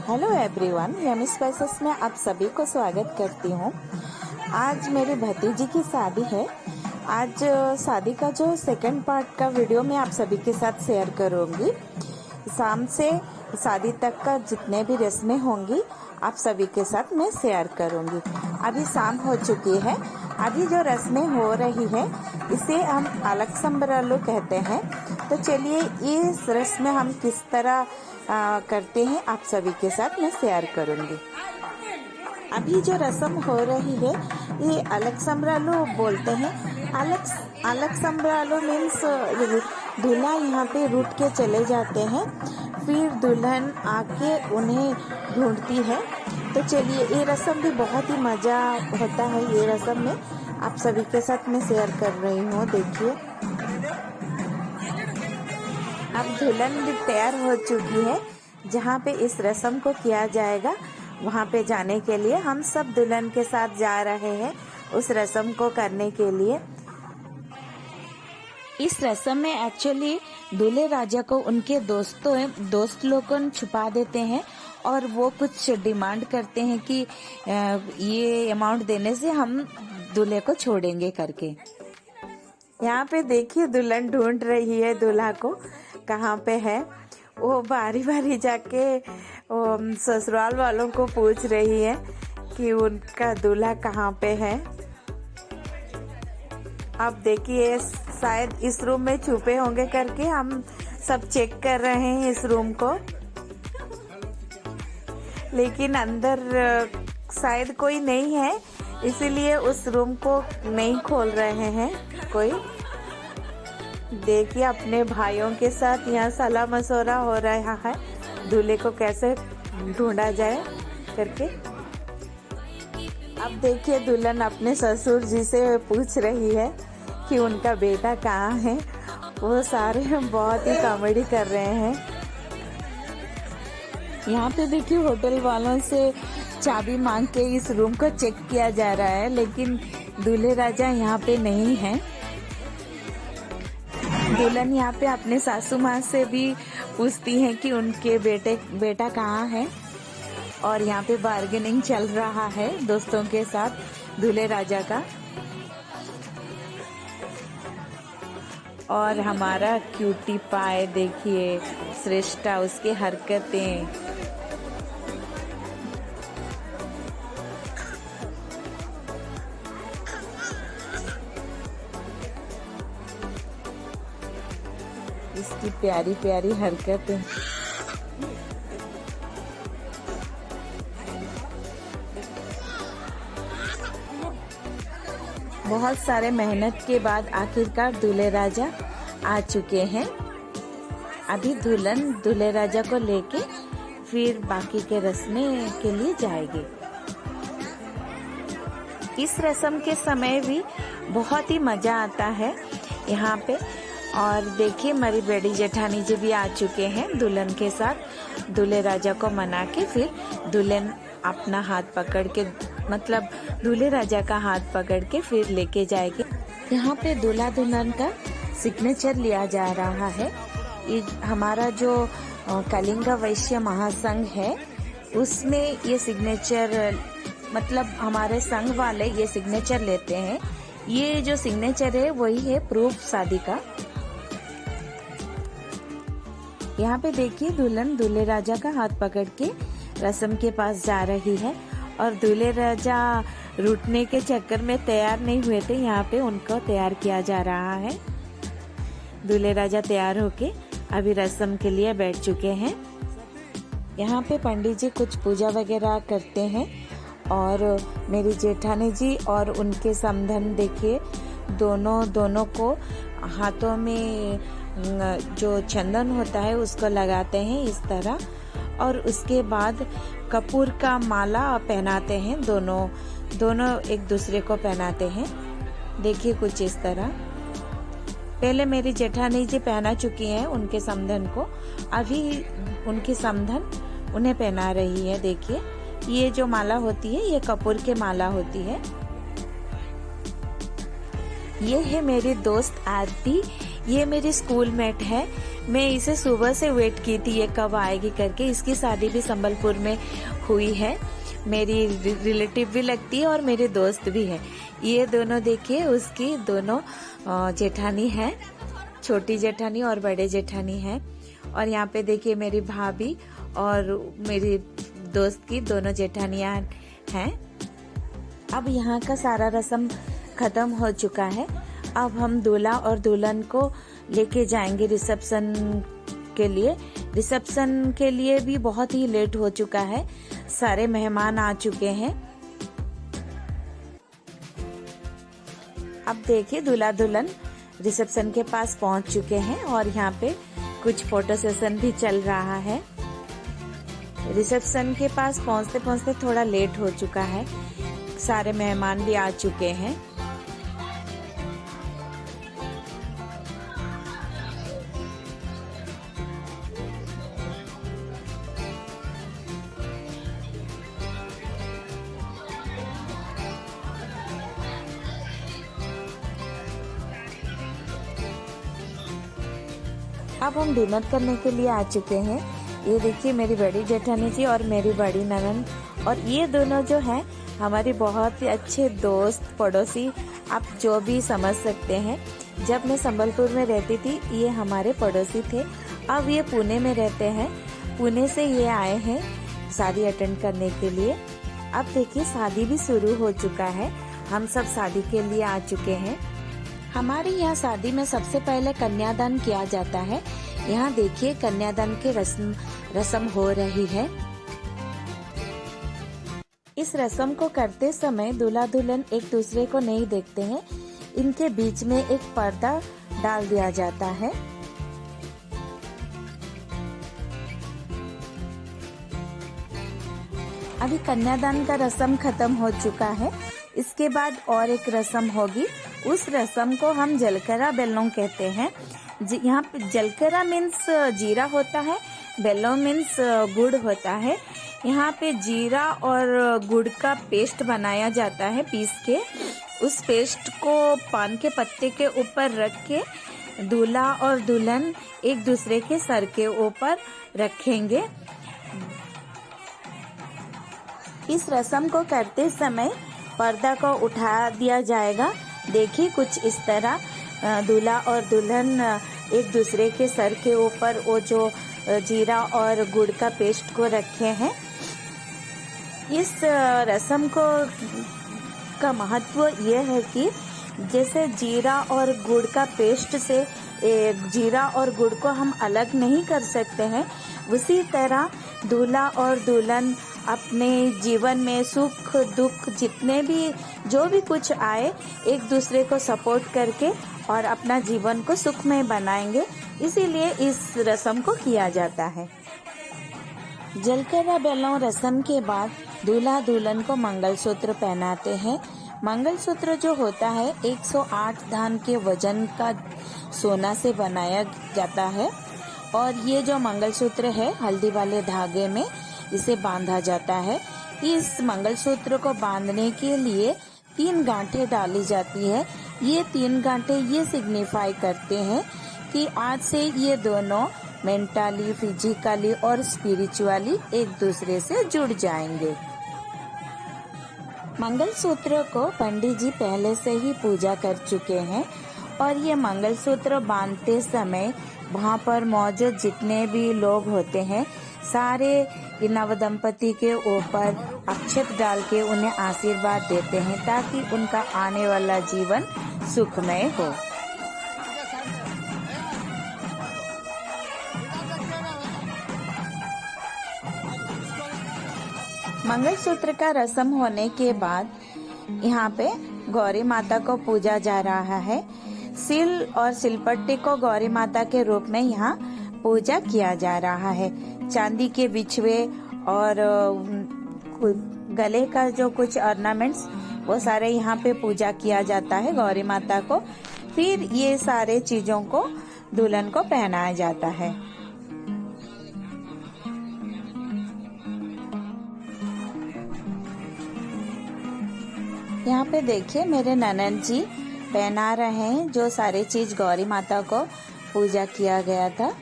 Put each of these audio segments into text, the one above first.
Hello everyone, yummy spices में आप सभी को स्वागत करती हूँ। आज मेरी भतीजी की शादी है। आज शादी का जो सेकंड पार्ट का वीडियो मैं आप सभी के साथ शेयर करूँगी। शाम से शादी तक का जितने भी रस्में होंगी आप सभी के साथ मैं शेयर करूँगी। अभी शाम हो चुकी है। अभी जो रस्में हो रही है इसे हम अलग संबरालू कहते हैं। तो चलिए इस रस्म हम किस तरह करते हैं आप सभी के साथ मैं शेयर करूंगी। अभी जो रस्म हो रही है ये अलग संबरालू बोलते हैं। अलग संबरालू मीन्स दूल्हा यहाँ पे रुट के चले जाते हैं, फिर दुल्हन आके उन्हें ढूंढती है। तो चलिए ये रस्म भी बहुत ही मजा होता है। ये रस्म में आप सभी के साथ मैं शेयर कर रही हूँ। देखिए अब दुल्हन भी तैयार हो चुकी है। जहाँ पे इस रस्म को किया जाएगा वहाँ पे जाने के लिए हम सब दुल्हन के साथ जा रहे हैं उस रस्म को करने के लिए। इस रस्म में एक्चुअली दूल्हे राजा को उनके दोस्त लोग छुपा देते हैं और वो कुछ डिमांड करते हैं कि ये अमाउंट देने से हम दूल्हे को छोड़ेंगे करके। यहाँ पे देखिए दुल्हन ढूंढ रही है दूल्हा को, कहाँ पे है। वो बारी बारी जाके ससुराल वालों को पूछ रही है कि उनका दूल्हा कहाँ पे है। अब देखिए शायद इस रूम में छुपे होंगे करके हम सब चेक कर रहे हैं इस रूम को, लेकिन अंदर शायद कोई नहीं है, इसीलिए उस रूम को नहीं खोल रहे हैं कोई। देखिए अपने भाइयों के साथ यहाँ सलाह मशवरा हो रहा है दूल्हे को कैसे ढूंढा जाए करके। अब देखिए दुल्हन अपने ससुर जी से पूछ रही है कि उनका बेटा कहाँ है। वो सारे बहुत ही कॉमेडी कर रहे हैं। यहाँ पे देखिए होटल वालों से चाबी मांग के इस रूम को चेक किया जा रहा है, लेकिन दूल्हे राजा यहाँ पे नहीं है। दुल्हन यहाँ पे अपने सासू माँ से भी पूछती है कि उनके बेटा कहाँ है, और यहाँ पे बार्गेनिंग चल रहा है दोस्तों के साथ दूल्हे राजा का। और हमारा क्यूटी पाए देखिए श्रेष्ठा, उसकी हरकतें। इसकी प्यारी प्यारी हरकतें। बहुत सारे मेहनत के बाद आखिरकार दूल्हे राजा आ चुके हैं। अभी दुल्हन दूल्हे राजा को लेके फिर बाकी के रस्में के लिए जाएगी। इस रस्म के समय भी बहुत ही मजा आता है यहाँ पे। और देखिए मेरी बड़ी जेठानी जी भी आ चुके हैं दुल्हन के साथ। दूल्हे राजा को मना के फिर दुल्हन अपना हाथ पकड़ के, मतलब दूल्हे राजा का हाथ पकड़ के फिर लेके जाएगी। यहाँ पे दूल्हा दुल्हन का सिग्नेचर लिया जा रहा है। हमारा जो कलिंगा वैश्य महासंघ है उसमें ये सिग्नेचर, मतलब हमारे संघ वाले ये सिग्नेचर लेते हैं। ये जो सिग्नेचर है वही है प्रूफ शादी का। यहाँ पे देखिए दुल्हन दूल्हे राजा का हाथ पकड़ के रस्म के पास जा रही है, और दूल्हे राजा रूठने के चक्कर में तैयार नहीं हुए थे। यहाँ पे उनको तैयार किया जा रहा है। दूल्हे राजा तैयार होके अभी रस्म के लिए बैठ चुके हैं। यहाँ पे पंडित जी कुछ पूजा वगैरह करते हैं, और मेरी जेठानी जी और उनके समधन देखिए दोनों को हाथों में जो चंदन होता है उसको लगाते हैं इस तरह, और उसके बाद कपूर का माला पहनाते हैं। दोनों एक दूसरे को पहनाते हैं। देखिए कुछ इस तरह। पहले मेरी जेठानी जी पहना चुकी हैं उनके समधन को, अभी उनकी समधन उन्हें पहना रही है। देखिए ये जो माला होती है ये कपूर के माला होती है। ये है मेरी दोस्त आरती, ये मेरी स्कूल मेट है। मैं इसे सुबह से वेट की थी ये कब आएगी करके। इसकी शादी भी संबलपुर में हुई है, मेरी रिलेटिव भी लगती है और मेरे दोस्त भी है। ये दोनों देखिए उसकी दोनों जेठानी है, छोटी जेठानी और बड़े जेठानी है। और यहाँ पे देखिए मेरी भाभी और मेरी दोस्त की दोनों जेठानियाँ हैं। अब यहाँ का सारा रस्म खत्म हो चुका है। अब हम दूल्हा और दुल्हन को लेके जाएंगे रिसेप्शन के लिए। रिसेप्शन के लिए भी बहुत ही लेट हो चुका है, सारे मेहमान आ चुके हैं। अब देखिए दूल्हा दुल्हन रिसेप्शन के पास पहुंच चुके हैं और यहाँ पे कुछ फोटो सेशन भी चल रहा है। रिसेप्शन के पास पहुंचते पहुंचते थोड़ा लेट हो चुका है, सारे मेहमान भी आ चुके हैं। अब हम डिनर करने के लिए आ चुके हैं। ये देखिए मेरी बड़ी जेठानी जी और मेरी बड़ी ननद, और ये दोनों जो हैं हमारे बहुत ही अच्छे दोस्त पड़ोसी, आप जो भी समझ सकते हैं। जब मैं संबलपुर में रहती थी ये हमारे पड़ोसी थे, अब ये पुणे में रहते हैं। पुणे से ये आए हैं शादी अटेंड करने के लिए। अब देखिए शादी भी शुरू हो चुका है, हम सब शादी के लिए आ चुके हैं। हमारे यहाँ शादी में सबसे पहले कन्यादान किया जाता है। यहाँ देखिए कन्यादान की रस्म हो रही है। इस रस्म को करते समय दूल्हा दुल्हन एक दूसरे को नहीं देखते हैं, इनके बीच में एक पर्दा डाल दिया जाता है। अभी कन्यादान का रस्म खत्म हो चुका है, इसके बाद और एक रस्म होगी। उस रस्म को हम जलकरा बेल्लों कहते हैं। यहाँ पे जलकरा मीन्स जीरा होता है, बेल्लो मीन्स गुड़ होता है। यहाँ पे जीरा और गुड़ का पेस्ट बनाया जाता है पीस के। उस पेस्ट को पान के पत्ते के ऊपर रख के दूल्हा और दुल्हन एक दूसरे के सर के ऊपर रखेंगे। इस रस्म को करते समय पर्दा को उठा दिया जाएगा। देखिए कुछ इस तरह दूल्हा और दुल्हन एक दूसरे के सर के ऊपर वो जो जीरा और गुड़ का पेस्ट को रखे हैं। इस रस्म को का महत्व ये है कि जैसे जीरा और गुड़ का पेस्ट से जीरा और गुड़ को हम अलग नहीं कर सकते हैं, उसी तरह दूल्हा और दुल्हन अपने जीवन में सुख दुख जितने भी जो भी कुछ आए एक दूसरे को सपोर्ट करके और अपना जीवन को सुखमय बनाएंगे, इसीलिए इस रस्म को किया जाता है। जलकरा बेल्लों रस्म के बाद दूल्हा दुल्हन को मंगलसूत्र पहनाते हैं। मंगलसूत्र जो होता है 108 धान के वजन का सोना से बनाया जाता है और ये जो मंगलसूत्र है हल्दी वाले धागे में इसे बांधा जाता है। इस मंगलसूत्र को बांधने के लिए 3 गांठें डाली जाती है। ये 3 गांठें ये सिग्निफाई करते हैं कि आज से ये दोनों मेंटली, फिजिकली और स्पिरिचुअली एक दूसरे से जुड़ जाएंगे। मंगलसूत्र को पंडित जी पहले से ही पूजा कर चुके हैं और ये मंगलसूत्र बांधते समय वहाँ पर मौजूद जितने भी लोग होते हैं सारे नव दंपति के ऊपर अक्षत डाल के उन्हें आशीर्वाद देते हैं ताकि उनका आने वाला जीवन सुखमय हो। मंगलसूत्र का रस्म होने के बाद यहाँ पे गौरी माता को पूजा जा रहा है। सिल और सिलपट्टी को गौरी माता के रूप में यहाँ पूजा किया जा रहा है। चांदी के बिछुए और गले का जो कुछ ऑर्नामेंट्स वो सारे यहाँ पे पूजा किया जाता है गौरी माता को। फिर ये सारे चीजों को दुल्हन को पहनाया जाता है। यहाँ पे देखिए मेरे ननद जी पहना रहे हैं जो सारे चीज गौरी माता को पूजा किया गया था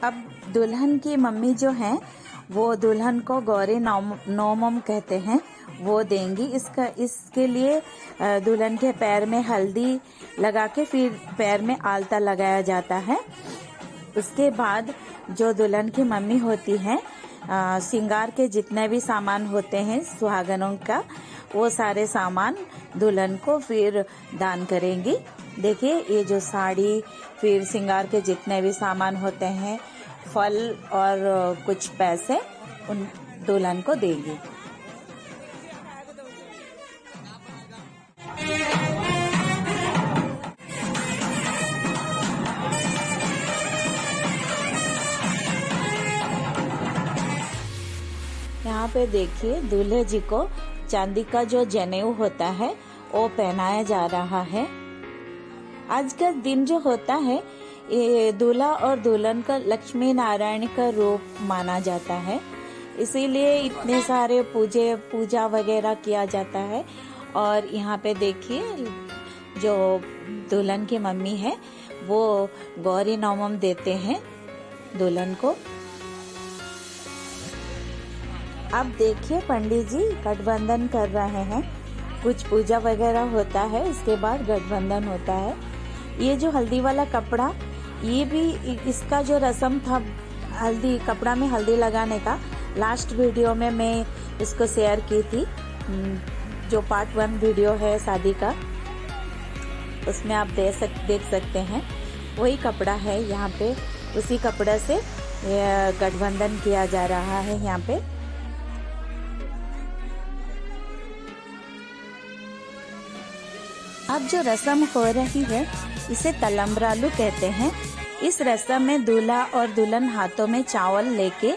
अब दुल्हन की मम्मी जो है वो दुल्हन को गौरी नौमम कहते हैं, वो देंगी। इसके लिए दुल्हन के पैर में हल्दी लगा के फिर पैर में आलता लगाया जाता है। उसके बाद जो दुल्हन की मम्मी होती है श्रृंगार के जितने भी सामान होते हैं सुहागनों का, वो सारे सामान दुल्हन को फिर दान करेंगी। देखिए ये जो साड़ी, फिर श्रृंगार के जितने भी सामान होते हैं, फल और कुछ पैसे उन दुल्हन को देंगी। यहाँ पे देखिए दूल्हे जी को चांदी का जो जनेऊ होता है वो पहनाया जा रहा है। आज का दिन जो होता है ये दूल्हा और दुल्हन का लक्ष्मी नारायण का रूप माना जाता है, इसीलिए इतने सारे पूजा वगैरह किया जाता है। और यहाँ पे देखिए जो दुल्हन की मम्मी है वो गौरी नौमम देते हैं दुल्हन को। अब देखिए पंडित जी गठबंधन कर रहे हैं, कुछ पूजा वगैरह होता है, उसके बाद गठबंधन होता है। ये जो हल्दी वाला कपड़ा, ये भी इसका जो रस्म था हल्दी कपड़ा में हल्दी लगाने का, लास्ट वीडियो में मैं इसको शेयर की थी, जो पार्ट 1 वीडियो है शादी का, उसमें आप देख सकते हैं। वही कपड़ा है यहाँ पे, उसी कपड़े से गठबंधन किया जा रहा है यहाँ पे। अब जो रस्म हो रही है इसे तलम्बरालू कहते हैं। इस रस्म में दूल्हा और दुल्हन हाथों में चावल लेके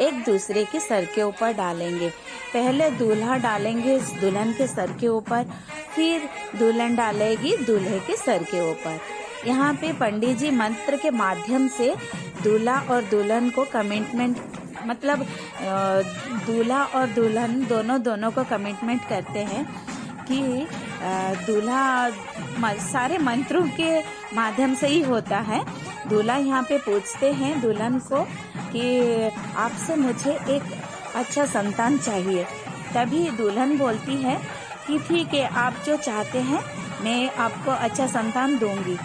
एक दूसरे के सर के ऊपर डालेंगे। पहले दूल्हा डालेंगे दुल्हन के सर के ऊपर, फिर दुल्हन डालेगी दूल्हे के सर के ऊपर। यहाँ पे पंडित जी मंत्र के माध्यम से दूल्हा और दुल्हन को कमिटमेंट, मतलब दूल्हा और दुल्हन दोनों को कमिटमेंट करते हैं कि दूल्हा सारे मंत्रों के माध्यम से ही होता है। दूल्हा यहाँ पे पूछते हैं दुल्हन को कि आपसे मुझे एक अच्छा संतान चाहिए। तभी दुल्हन बोलती है कि ठीक है, आप जो चाहते हैं मैं आपको अच्छा संतान दूंगी,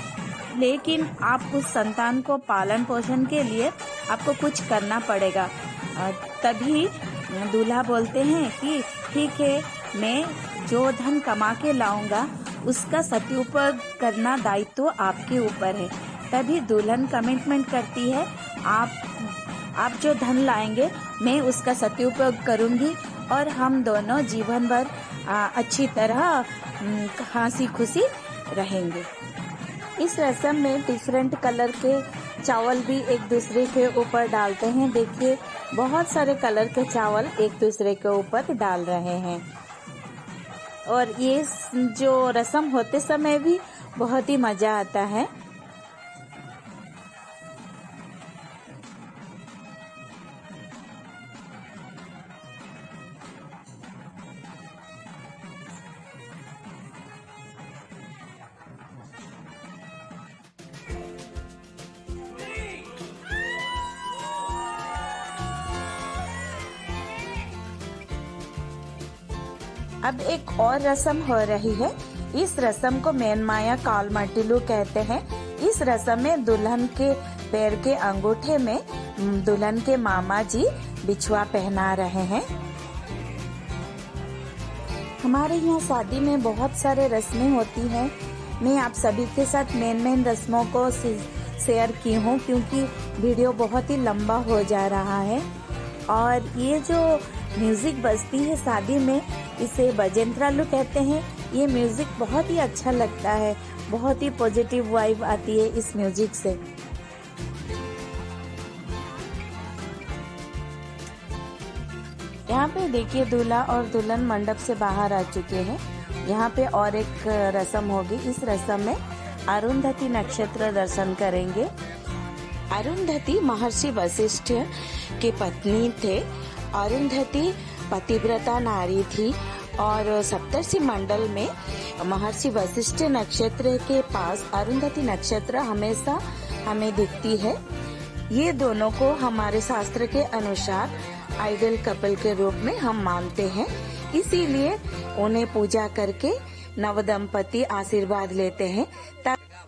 लेकिन आप उस संतान को पालन पोषण के लिए आपको कुछ करना पड़ेगा। तभी दूल्हा बोलते हैं कि ठीक है, मैं जो धन कमा के लाऊंगा उसका सदुपयोग करना दायित्व आपके ऊपर है। तभी दुल्हन कमिटमेंट करती है, आप जो धन लाएंगे मैं उसका सदुपयोग करूंगी और हम दोनों जीवन भर अच्छी तरह हंसी खुशी रहेंगे। इस रस्म में डिफरेंट कलर के चावल भी एक दूसरे के ऊपर डालते हैं। देखिए बहुत सारे कलर के चावल एक दूसरे के ऊपर डाल रहे हैं। और ये जो रस्म होते समय भी बहुत ही मजा आता है। अब एक और रस्म हो रही है। इस रस्म को मेनमाया कालमटिलू कहते हैं। इस रस्म में दुल्हन के पैर के अंगूठे में दुल्हन के मामा जी बिछुआ पहना रहे हैं। हमारे यहाँ शादी में बहुत सारे रस्में होती हैं। मैं आप सभी के साथ मेन रस्मों को शेयर की हूँ क्योंकि वीडियो बहुत ही लंबा हो जा रहा है। और ये जो म्यूजिक बजती है शादी में, इसे बजेंद्रालू कहते हैं। ये म्यूजिक बहुत ही अच्छा लगता है, बहुत ही पॉजिटिव वाइब आती है इस म्यूजिक से। यहाँ पे देखिए दूल्हा और दुल्हन मंडप से बाहर आ चुके हैं। यहाँ पे और एक रस्म होगी। इस रस्म में अरुंधति नक्षत्र दर्शन करेंगे। अरुंधति महर्षि वशिष्ठ के पत्नी थे। अरुंधति पतिव्रता नारी थी और सप्तर्षि मंडल में महर्षि वशिष्ठ नक्षत्र के पास अरुंधति नक्षत्र हमेशा हमें दिखती है। ये दोनों को हमारे शास्त्र के अनुसार आइडल कपल के रूप में हम मानते हैं, इसीलिए उन्हें पूजा करके नवदंपति आशीर्वाद लेते हैं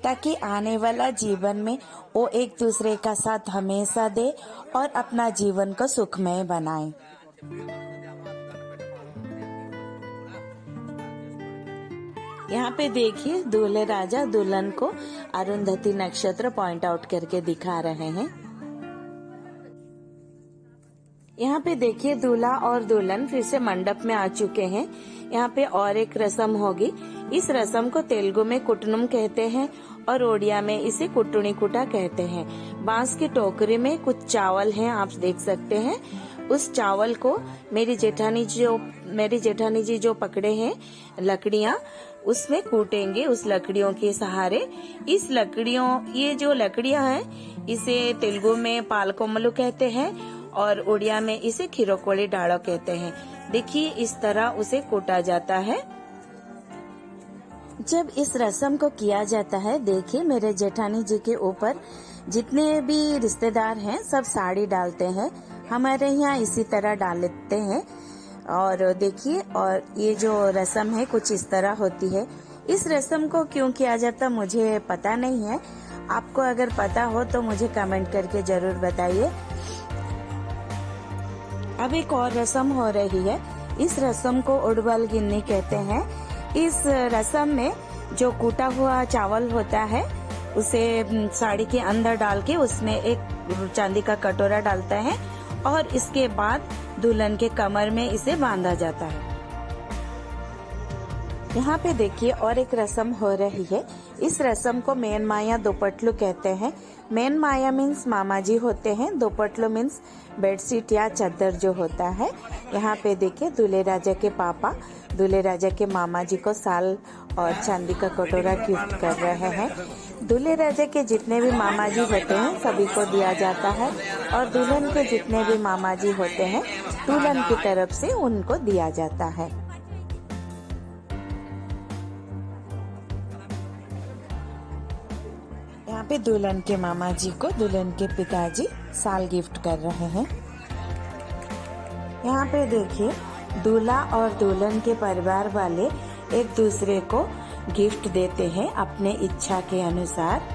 ताकि आने वाला जीवन में वो एक दूसरे का साथ हमेशा दे और अपना जीवन को सुखमय बनाए। यहाँ पे देखिए दूल्हे राजा दुल्हन को अरुंधति नक्षत्र पॉइंट आउट करके दिखा रहे हैं। यहाँ पे देखिए दूल्हा और दुल्हन फिर से मंडप में आ चुके हैं। यहाँ पे और एक रस्म होगी। इस रस्म को तेलुगु में कुटनुम कहते हैं और ओडिया में इसे कुटुनी कुटा कहते हैं। बांस की टोकरी में कुछ चावल हैं, आप देख सकते हैं। उस चावल को मेरी जेठानी जी जो पकड़े हैं लकड़ियाँ, उसमें कूटेंगे उस लकड़ियों के सहारे। ये जो लकड़ियाँ हैं इसे तेलुगु में पालकोमलु कहते हैं और उड़िया में इसे खीरोकोली डाड़ो कहते हैं। देखिए इस तरह उसे कूटा जाता है। जब इस रस्म को किया जाता है, देखिए मेरे जेठानी जी के ऊपर जितने भी रिश्तेदार हैं सब साड़ी डालते हैं। हमारे यहाँ इसी तरह डाल लेते हैं। और देखिए, और ये जो रस्म है कुछ इस तरह होती है। इस रस्म को क्यों किया जाता मुझे पता नहीं है, आपको अगर पता हो तो मुझे कमेंट करके जरूर बताइए। अब एक और रस्म हो रही है। इस रस्म को उड़बल गिन्नी कहते हैं। इस रस्म में जो कूटा हुआ चावल होता है उसे साड़ी के अंदर डाल के उसमें एक चांदी का कटोरा डालता है और इसके बाद दुल्हन के कमर में इसे बांधा जाता है। यहाँ पे देखिए और एक रस्म हो रही है। इस रस्म को मेन माया दोपटलू कहते हैं। मेन माया मीन्स मामा जी होते हैं, दोपटलू मीन्स बेडशीट या चादर जो होता है। यहाँ पे देखिए दूल्हे राजा के पापा दूल्हे राजा के मामा जी को साल और चांदी का कटोरा गिफ्ट कर रहे हैं। दूल्हे राजा के जितने भी मामा जी होते हैं सभी को दिया जाता है और दुल्हन के जितने भी मामा जी होते हैं दुल्हन की तरफ से उनको दिया जाता है। यहाँ पे दुल्हन के मामा जी को दुल्हन के पिताजी साल गिफ्ट कर रहे हैं। यहाँ पे देखिए दूल्हा और दुल्हन के परिवार वाले एक दूसरे को गिफ्ट देते हैं अपने इच्छा के अनुसार।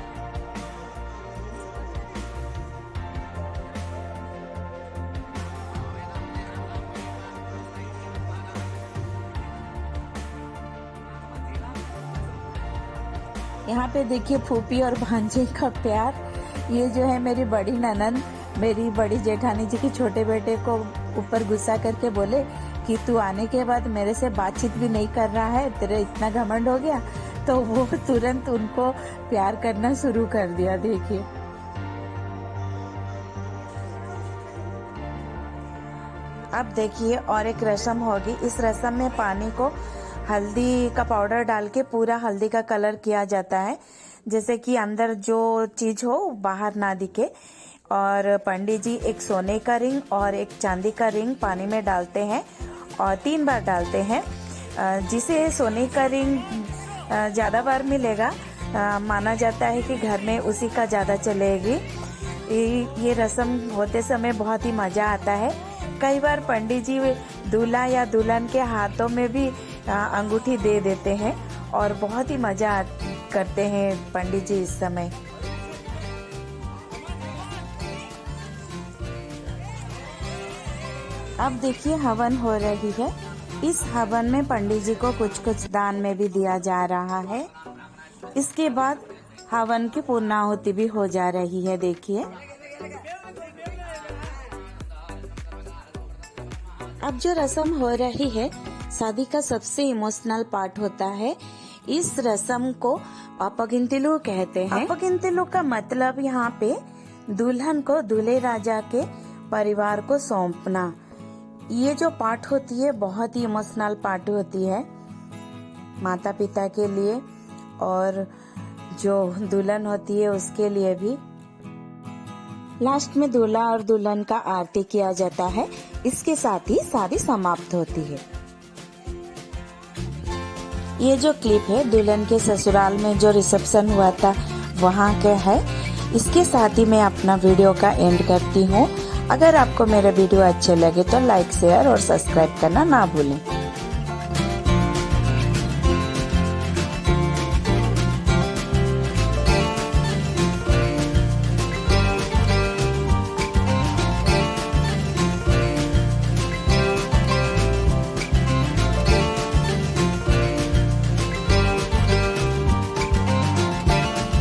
यहाँ पे देखिए फूफी और भांजे का प्यार। ये जो है मेरी बड़ी ननद मेरी बड़ी जेठानी जी के छोटे बेटे को ऊपर गुस्सा करके बोले कि तू आने के बाद मेरे से बातचीत भी नहीं कर रहा है, तेरे इतना घमंड हो गया। तो वो तुरंत उनको प्यार करना शुरू कर दिया। देखिए अब देखिए और एक रस्म होगी। इस रस्म में पानी को हल्दी का पाउडर डाल के पूरा हल्दी का कलर किया जाता है, जैसे कि अंदर जो चीज हो बाहर ना दिखे। और पंडित जी एक सोने का रिंग और एक चांदी का रिंग पानी में डालते हैं और 3 बार डालते हैं। जिसे सोने का रिंग ज्यादा बार मिलेगा माना जाता है कि घर में उसी का ज्यादा चलेगी। ये रस्म होते समय बहुत ही मजा आता है। कई बार पंडित जी दूल्हा या दुल्हन के हाथों में भी अंगूठी दे देते हैं और बहुत ही मजा करते हैं पंडित जी इस समय। अब देखिए हवन हो रही है। इस हवन में पंडित जी को कुछ कुछ दान में भी दिया जा रहा है। इसके बाद हवन की पूर्णाहुति भी हो जा रही है। देखिए अब जो रस्म हो रही है शादी का सबसे इमोशनल पार्ट होता है। इस रस्म को अपगिंतिलु कहते हैं। अपगिंतिलु का मतलब यहाँ पे दुल्हन को दूल्हे राजा के परिवार को सौंपना। ये जो पार्ट होती है बहुत ही इमोशनल पार्ट होती है माता पिता के लिए और जो दुल्हन होती है उसके लिए भी। लास्ट में दूल्हा और दुल्हन का आरती किया जाता है। इसके साथ ही शादी समाप्त होती है। ये जो क्लिप है दुल्हन के ससुराल में जो रिसेप्शन हुआ था वहाँ का है। इसके साथ ही मैं अपना वीडियो का एंड करती हूँ। अगर आपको मेरा वीडियो अच्छे लगे तो लाइक, शेयर और सब्सक्राइब करना ना भूलें।